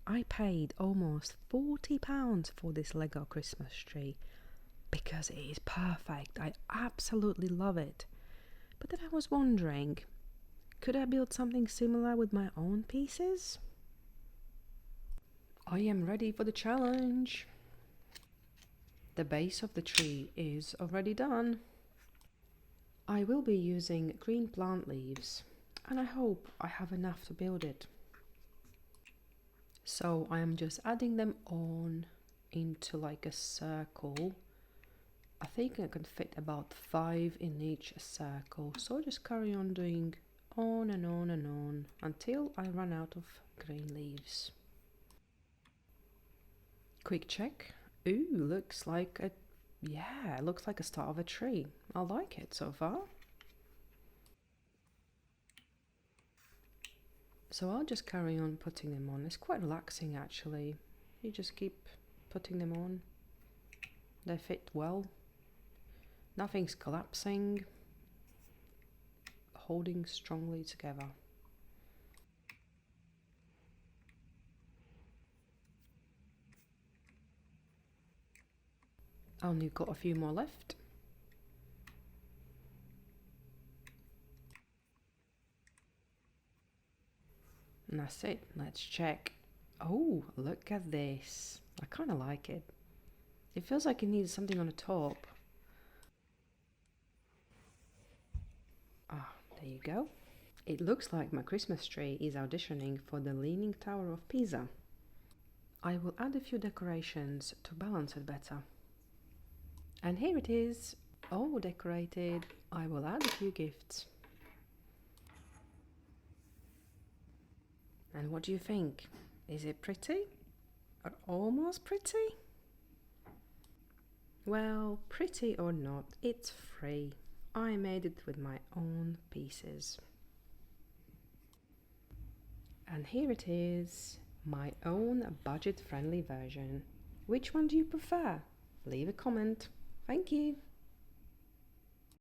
I paid almost £40 for this Lego Christmas tree because it is perfect. I absolutely love it. But then I was wondering, could I build something similar with my own pieces? I am ready for the challenge. The base of the tree is already done. I will be using green plant leaves, and I hope I have enough to build it. So I am just adding them on into like a circle. I think I can fit about 5 in each circle, so I'll just carry on doing on and on and on until I run out of green leaves. Quick check. Ooh, looks like a it looks like a start of a tree. I like it so far. So I'll just carry on putting them on. It's quite relaxing actually. You just keep putting them on. They fit well. Nothing's collapsing. Holding strongly together. I only got a few more left. And that's it. Let's check. Oh, look at this. I kind of like it. It feels like it needs something on the top. Ah, there you go. It looks like my Christmas tree is auditioning for the Leaning Tower of Pisa. I will add a few decorations to balance it better. And here it is, all decorated. I will add a few gifts. And what do you think? Is it pretty? Or almost pretty? Well, pretty or not, it's free. I made it with my own pieces. And here it is, my own budget-friendly version. Which one do you prefer? Leave a comment. Thank you.